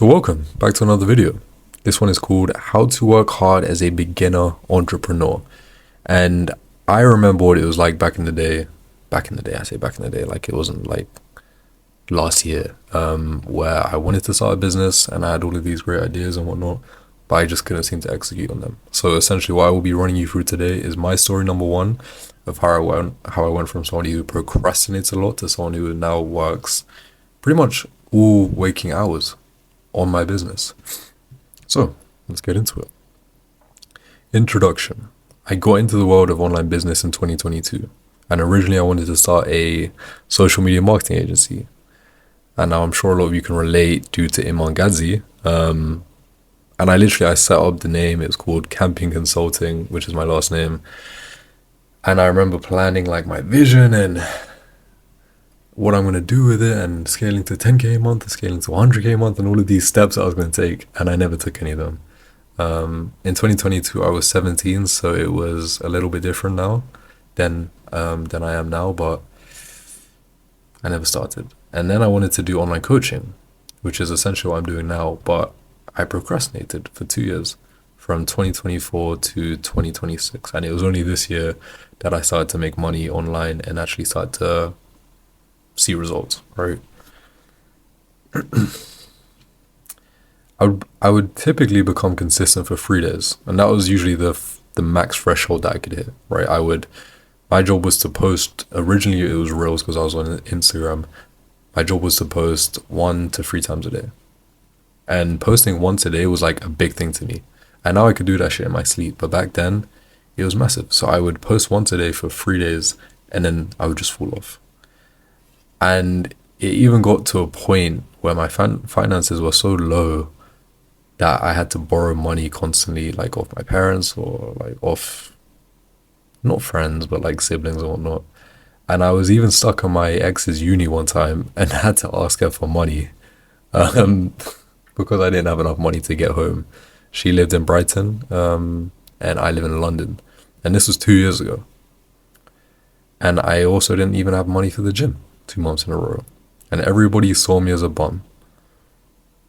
So welcome back to another video. This one is called How to Work Hard as a Beginner Entrepreneur. And I remember what it was like back in the day. I say back in the day, like it wasn't like last year, where I wanted to start a business and I had all of these great ideas and whatnot, but I just couldn't seem to execute on them. So essentially what I will be running you through today is my story number one of how I went from somebody who procrastinates a lot to someone who now works pretty much all waking hours on my business. So let's get into it. Introduction. I got into the world of online business in 2022, and originally I wanted to start a social media marketing agency. And now I'm sure a lot of you can relate due to Iman Gadzhi. And I set up the name. It was called Camping Consulting, which is my last name. And I remember planning like my vision and what I'm going to do with it, and scaling to 10K a month, and scaling to 100K a month, and all of these steps I was going to take. And I never took any of them. In 2022, I was 17, so it was a little bit different now than I am now, but I never started. And then I wanted to do online coaching, which is essentially what I'm doing now, but I procrastinated for 2 years, from 2024 to 2026. And it was only this year that I started to make money online and actually started to see results, right? I would typically become consistent for 3 days, and that was usually the max threshold that I could hit, right? My job was to post. Originally it was Reels because I was on Instagram. My job was to post 1 to 3 times a day, and posting once a day was like a big thing to me. And now I could do that shit in my sleep, but back then it was massive. So I would post once a day for 3 days, and then I would just fall off. And it even got to a point where my finances were so low that I had to borrow money constantly, like off my parents or like off, not friends, but like siblings or whatnot. And I was even stuck on my ex's uni one time and had to ask her for money, um, because I didn't have enough money to get home. She lived in Brighton, and I live in London. And this was 2 years ago. And I also didn't even have money for the gym 2 months in a row. And everybody saw me as a bum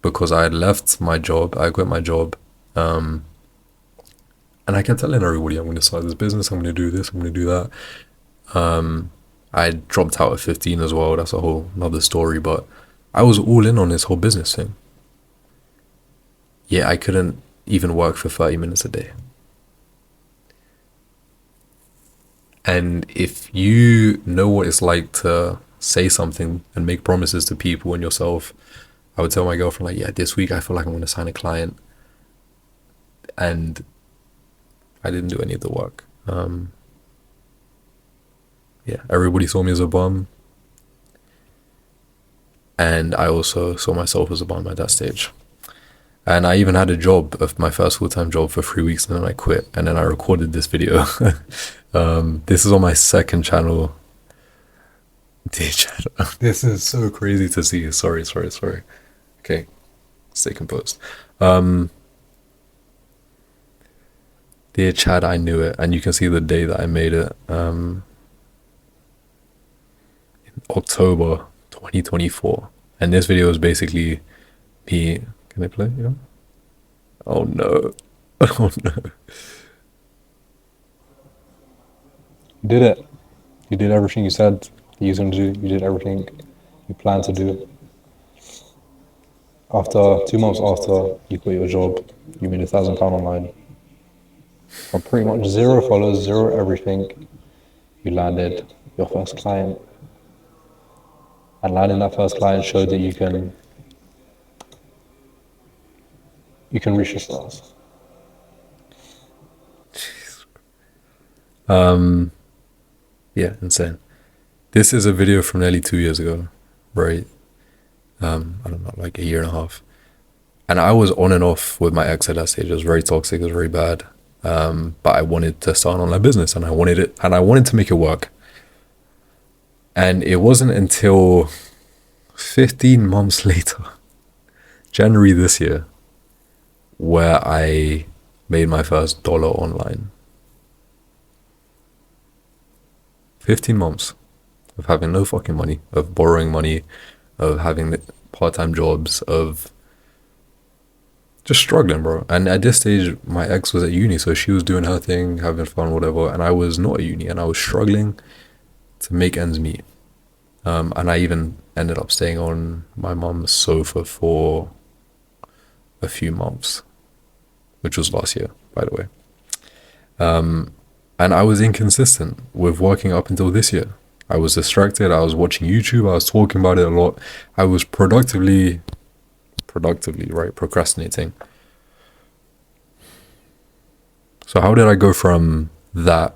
because I had left my job. I quit my job. And I kept telling everybody, I'm going to start this business. I'm going to do this. I'm going to do that. I dropped out at 15 as well. That's a whole another story. But I was all in on this whole business thing. Yeah, I couldn't even work for 30 minutes a day. And if you know what it's like to say something and make promises to people and yourself, I would tell my girlfriend, like, yeah, this week I feel like I'm going to sign a client. And I didn't do any of the work. Yeah, everybody saw me as a bum. And I also saw myself as a bum at that stage. And I even had a job, of my first full-time job, for 3 weeks, and then I quit. And then I recorded this video. This is on my second channel. Dear Chad, this is so crazy to see. Sorry. Okay, stay composed. Dear Chad, I knew it. And you can see the day that I made it. In October 2024. And this video is basically me. Can I play? Yeah. Oh no. Oh no. You did it. You did everything you said you was going to do. You did everything you planned to do. After 2 months after you quit your job, you made £1,000 online. From pretty much 0 followers, 0 everything, you landed your first client. And landing that first client showed that you can reach your stars. Yeah, insane. This is a video from nearly 2 years ago, right? I don't know, like a year and a half. And I was on and off with my ex at that stage. It was very toxic, it was very bad. But I wanted to start an online business, and I wanted to make it work. And it wasn't until 15 months later, January this year, where I made my first dollar online. 15 months of having no fucking money, of borrowing money, of having part-time jobs, of just struggling, bro. And at this stage, my ex was at uni, so she was doing her thing, having fun, whatever, and I was not at uni, and I was struggling to make ends meet. And I even ended up staying on my mum's sofa for a few months, which was last year, by the way. And I was inconsistent with working up until this year. I was distracted. I was watching YouTube. I was talking about it a lot. I was productively, right, procrastinating. So how did I go from that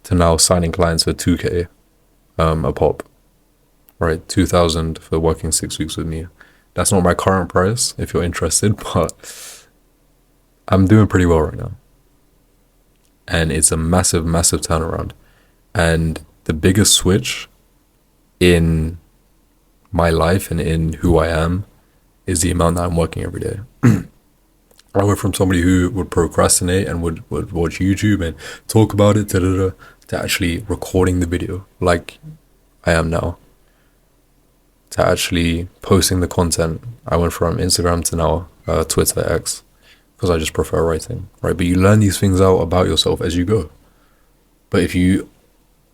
to now signing clients for 2K a pop, right? 2,000 for working 6 weeks with me. That's not my current price if you're interested, but I'm doing pretty well right now. And it's a massive, massive turnaround. And the biggest switch in my life and in who I am is the amount that I'm working every day. I went from somebody who would procrastinate and would watch YouTube and talk about it, to actually recording the video like I am now, to actually posting the content. I went from Instagram to now Twitter, X, because I just prefer writing, right? But you learn these things out about yourself as you go. But if you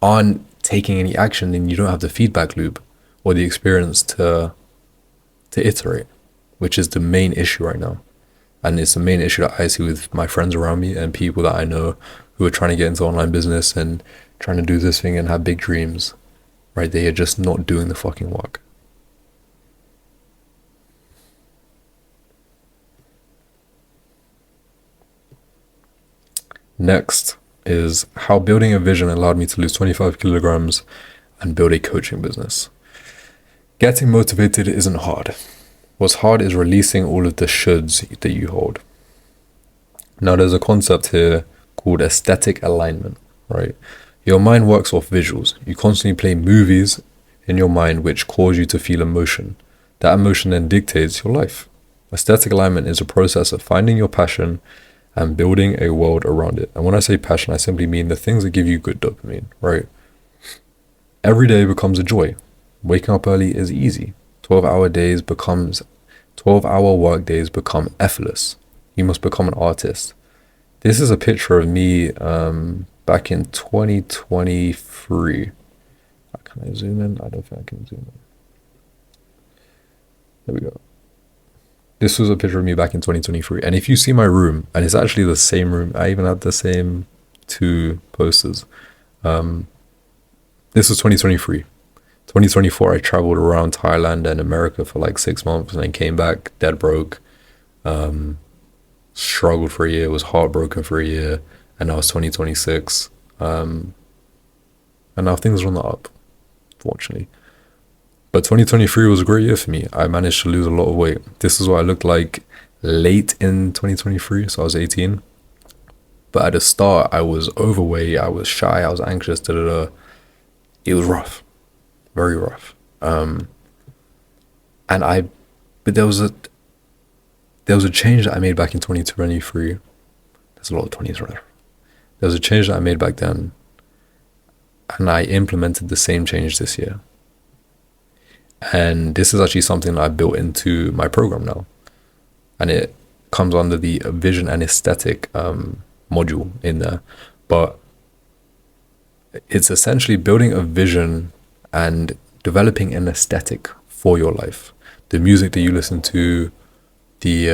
aren't taking any action, then you don't have the feedback loop or the experience to iterate, which is the main issue right now. And it's the main issue that I see with my friends around me and people that I know who are trying to get into online business and trying to do this thing and have big dreams, right? They are just not doing the fucking work. Next is how building a vision allowed me to lose 25 kilograms and build a coaching business. Getting motivated isn't hard. What's hard is releasing all of the shoulds that you hold. Now, there's a concept here called aesthetic alignment, right? Your mind works off visuals. You constantly play movies in your mind which cause you to feel emotion. That emotion then dictates your life. Aesthetic alignment is a process of finding your passion and building a world around it. And when I say passion, I simply mean the things that give you good dopamine, right? Every day becomes a joy. Waking up early is easy. 12-hour work days become effortless. You must become an artist. This is a picture of me back in 2023. Can I zoom in? I don't think I can zoom in. There we go. This was a picture of me back in 2023. And if you see my room, and it's actually the same room, I even had the same two posters. This was 2023. 2024, I traveled around Thailand and America for like 6 months and then came back dead broke. Struggled for a year, was heartbroken for a year, and now it's 2026. And now things are on the up, fortunately. But 2023 was a great year for me. I managed to lose a lot of weight. This is what I looked like late in 2023, so I was 18. But at the start, I was overweight, I was shy, I was anxious, It was rough. Very rough. But there was a change that I made back in 2023. There's a lot of 2023. There was a change that I made back then, and I implemented the same change this year. And this is actually something that I built into my program now, and it comes under the vision and aesthetic module in there. But it's essentially building a vision and developing an aesthetic for your life. The music that you listen to, the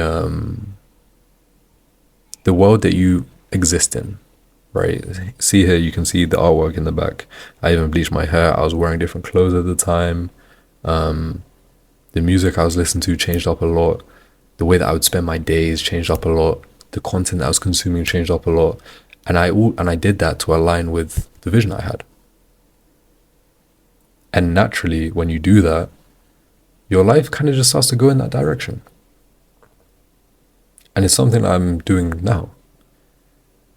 world that you exist in, right? See here, you can see the artwork in the back. I even bleached my hair. I was wearing different clothes at the time. The music I was listening to changed up a lot. The way that I would spend my days changed up a lot. The content that I was consuming changed up a lot. And I did that to align with the vision I had. And naturally, when you do that, your life kind of just starts to go in that direction. And it's something I'm doing now.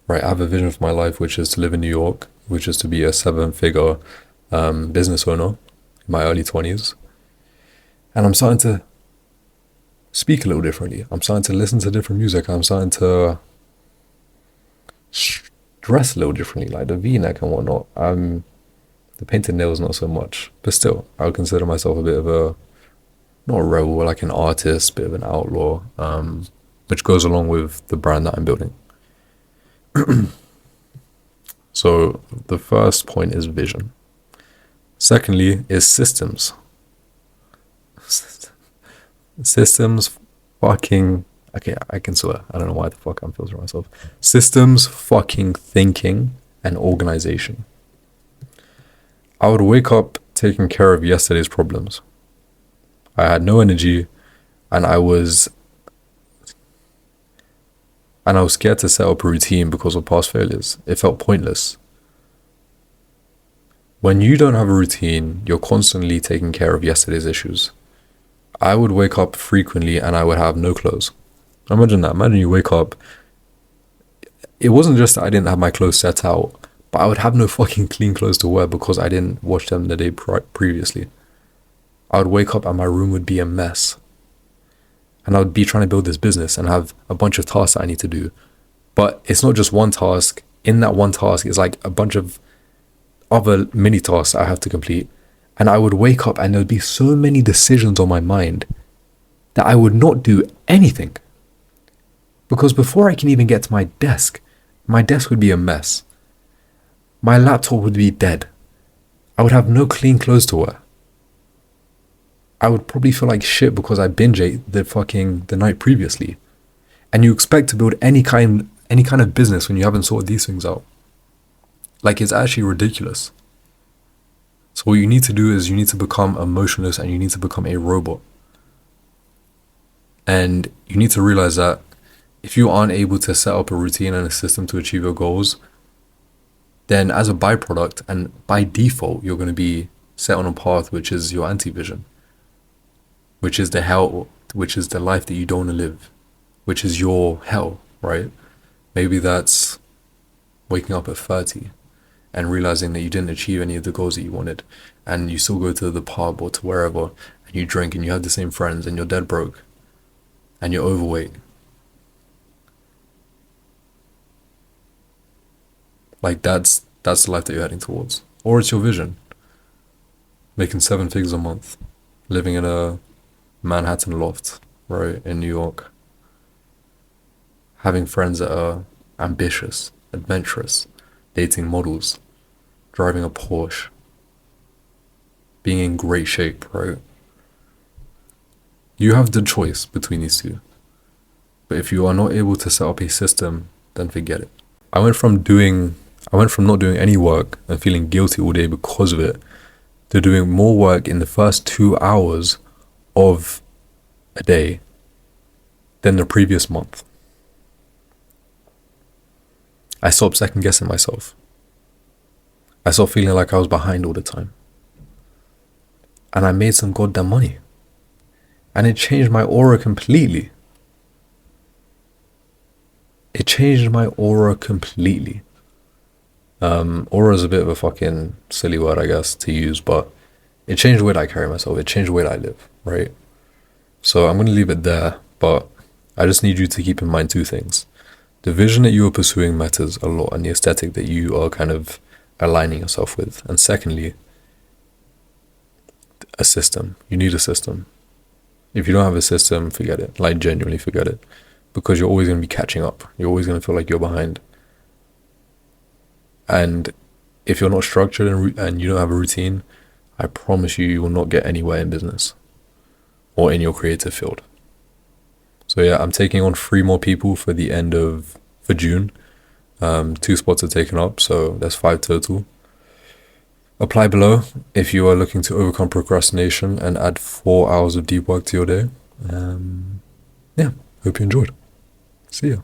Right, I have a vision for my life, which is to live in New York, which is to be a 7-figure business owner in my early 20s. And I'm starting to speak a little differently. I'm starting to listen to different music. I'm starting to dress a little differently, like the V-neck and whatnot. The painted nails, not so much. But still, I would consider myself a bit of a not a rebel, like an artist, bit of an outlaw, which goes along with the brand that I'm building. So the first point is vision. Secondly is systems. Systems fucking, okay, I can swear. I don't know why the fuck I'm filtering myself. Systems, fucking thinking, and organization. I would wake up taking care of yesterday's problems. I had no energy, and I was scared to set up a routine because of past failures. It felt pointless. When you don't have a routine, you're constantly taking care of yesterday's issues. I would wake up frequently and I would have no clothes. Imagine that. Imagine you wake up. It wasn't just that I didn't have my clothes set out, but I would have no fucking clean clothes to wear because I didn't wash them the day previously. I would wake up and my room would be a mess. And I would be trying to build this business and have a bunch of tasks that I need to do. But it's not just one task. In that one task is like a bunch of other mini tasks I have to complete. And I would wake up and there would be so many decisions on my mind that I would not do anything. Because before I can even get to my desk would be a mess. My laptop would be dead. I would have no clean clothes to wear. I would probably feel like shit because I binge ate the night previously. And you expect to build any kind of business when you haven't sorted these things out. Like, it's actually ridiculous. So what you need to do is you need to become emotionless and you need to become a robot. And you need to realize that if you aren't able to set up a routine and a system to achieve your goals, then as a byproduct and by default, you're going to be set on a path which is your anti-vision, which is the hell, which is the life that you don't want to live, which is your hell, right? Maybe that's waking up at 30 and realizing that you didn't achieve any of the goals that you wanted, and you still go to the pub or to wherever and you drink and you have the same friends and you're dead broke and you're overweight. Like, that's the life that you're heading towards. Or it's your vision. Making 7 figures a month, living in a Manhattan loft, right, in New York. Having friends that are ambitious, adventurous, dating models, driving a Porsche, being in great shape, right? You have the choice between these two. But if you are not able to set up a system, then forget it. I went from not doing any work and feeling guilty all day because of it to doing more work in the first 2 hours of a day than the previous month. I stopped second guessing myself. I stopped feeling like I was behind all the time. And I made some goddamn money. And it changed my aura completely. It changed my aura completely. Aura is a bit of a fucking silly word, I guess, to use, but it changed the way that I carry myself. It changed the way that I live, right? So I'm going to leave it there, but I just need you to keep in mind 2 things. The vision that you are pursuing matters a lot, and the aesthetic that you are kind of aligning yourself with. And secondly, a system. You need a system. If you don't have a system, forget it. Like, genuinely forget it. Because you're always going to be catching up. You're always going to feel like you're behind. And if you're not structured and you don't have a routine, I promise you will not get anywhere in business or in your creative field. So yeah, I'm taking on 3 more people for June. 2 spots are taken up, so that's 5 total. Apply below if you are looking to overcome procrastination and add 4 hours of deep work to your day. Yeah, hope you enjoyed. See ya.